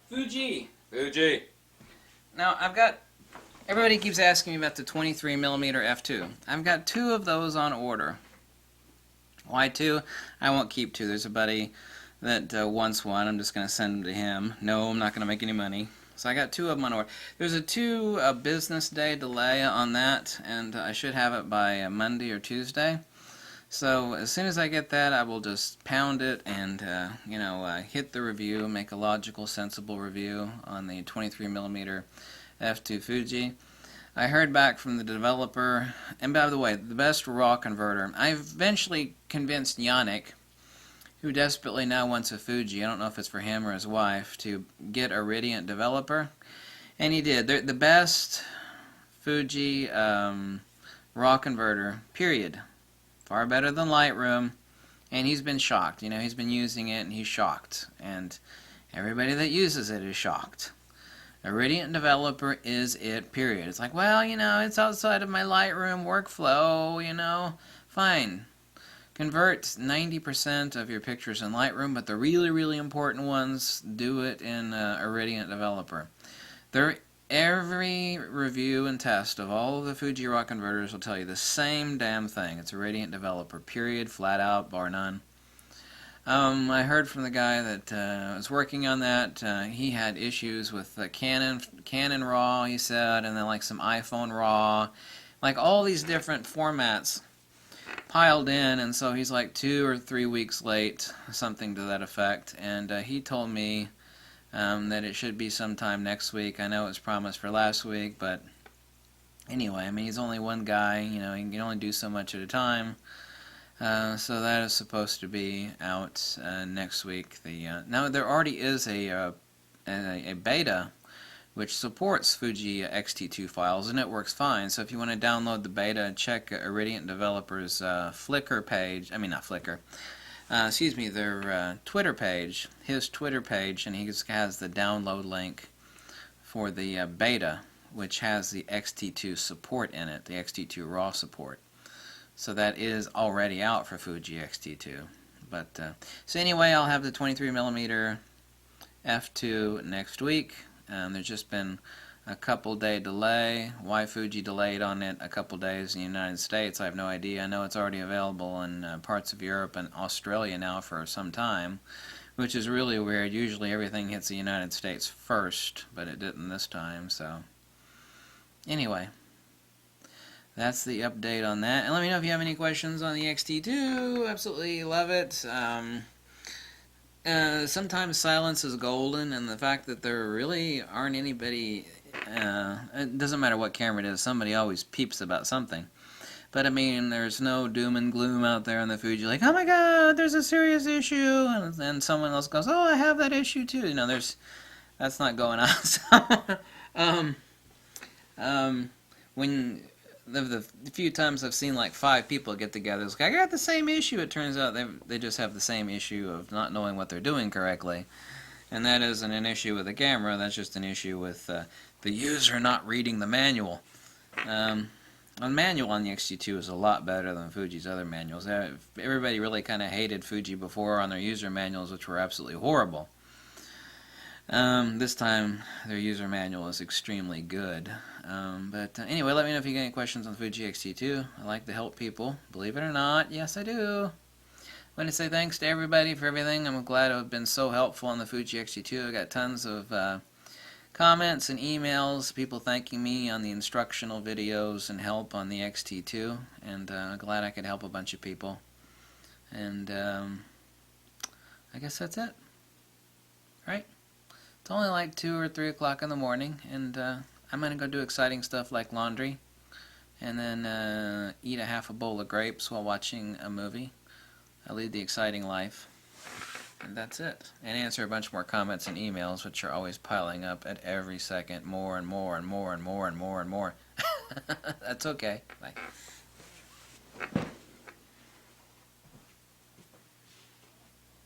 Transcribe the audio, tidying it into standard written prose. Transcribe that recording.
Fuji. Fuji. Now, everybody keeps asking me about the 23mm f2. I've got two of those on order. Why two? I won't keep two. There's a buddy that wants one. I'm just going to send them to him. No, I'm not going to make any money. So I got two of them on order. There's a two business day delay on that, and I should have it by Monday or Tuesday. So as soon as I get that, I will just pound it and hit the review, make a logical, sensible review on the 23mm f2 Fuji. I heard back from the developer, and by the way, the best RAW converter. I eventually convinced Yannick, who desperately now wants a Fuji, I don't know if it's for him or his wife, to get Iridient Developer, and he did. They're the best Fuji RAW converter, period. Far better than Lightroom, and he's been shocked. You know, he's been using it, and he's shocked, and everybody that uses it is shocked. Iridient Developer is it, period. It's like, well, it's outside of my Lightroom workflow, fine. Convert 90% of your pictures in Lightroom, but the really, really important ones, do it in Iridient Developer. Every review and test of all of the Fuji RAW converters will tell you the same damn thing. It's Iridient Developer, period, flat out, bar none. I heard from the guy that was working on that. He had issues with Canon RAW, he said, and then like some iPhone RAW, like all these different formats piled in, and so he's like 2 or 3 weeks late, something to that effect. And he told me that it should be sometime next week. I know it was promised for last week, but anyway, I mean, he's only one guy, he can only do so much at a time. So that is supposed to be out next week. Now there already is a beta which supports Fuji X-T2 files, and it works fine. So if you want to download the beta, check Iridient Developer's Flickr page. I mean, not Flickr. Their Twitter page, his Twitter page, and he has the download link for the beta, which has the X-T2 support in it, the X-T2 RAW support. So that is already out for Fuji X-T2. But so anyway, I'll have the 23mm f2 next week. There's just been a couple day delay. Why Fuji delayed on it a couple days in the United States, I have no idea. I know it's already available in parts of Europe and Australia now for some time, which is really weird. Usually everything hits the United States first, but it didn't this time. So anyway, that's the update on that. And let me know if you have any questions on the X-T2. Absolutely love it. Sometimes silence is golden, and the fact that there really aren't anybody, it doesn't matter what camera it is, somebody always peeps about something. But I mean, there's no doom and gloom out there on the Fuji, like, oh my god, there's a serious issue, and then someone else goes, oh, I have that issue too. That's not going on. So, when the few times I've seen like 5 people get together, it's like, I got the same issue. It turns out they just have the same issue of not knowing what they're doing correctly. And that isn't an issue with the camera, that's just an issue with the user not reading the manual. The manual on the X-T2 is a lot better than Fuji's other manuals. Everybody really kind of hated Fuji before on their user manuals, which were absolutely horrible. This time, their user manual is extremely good. But anyway, let me know if you get any questions on the Fuji X-T2. I like to help people. Believe it or not, yes I do. I want to say thanks to everybody for everything. I'm glad I've been so helpful on the Fuji X-T2. I got tons of comments and emails, people thanking me on the instructional videos and help on the X-T2. And I'm glad I could help a bunch of people. And I guess that's it. Right? It's only like 2 or 3 o'clock in the morning, and I'm going to go do exciting stuff like laundry, and then eat a half a bowl of grapes while watching a movie. I lead the exciting life, and that's it. And answer a bunch more comments and emails, which are always piling up at every second, more and more and more and more and more and more. That's okay. Bye.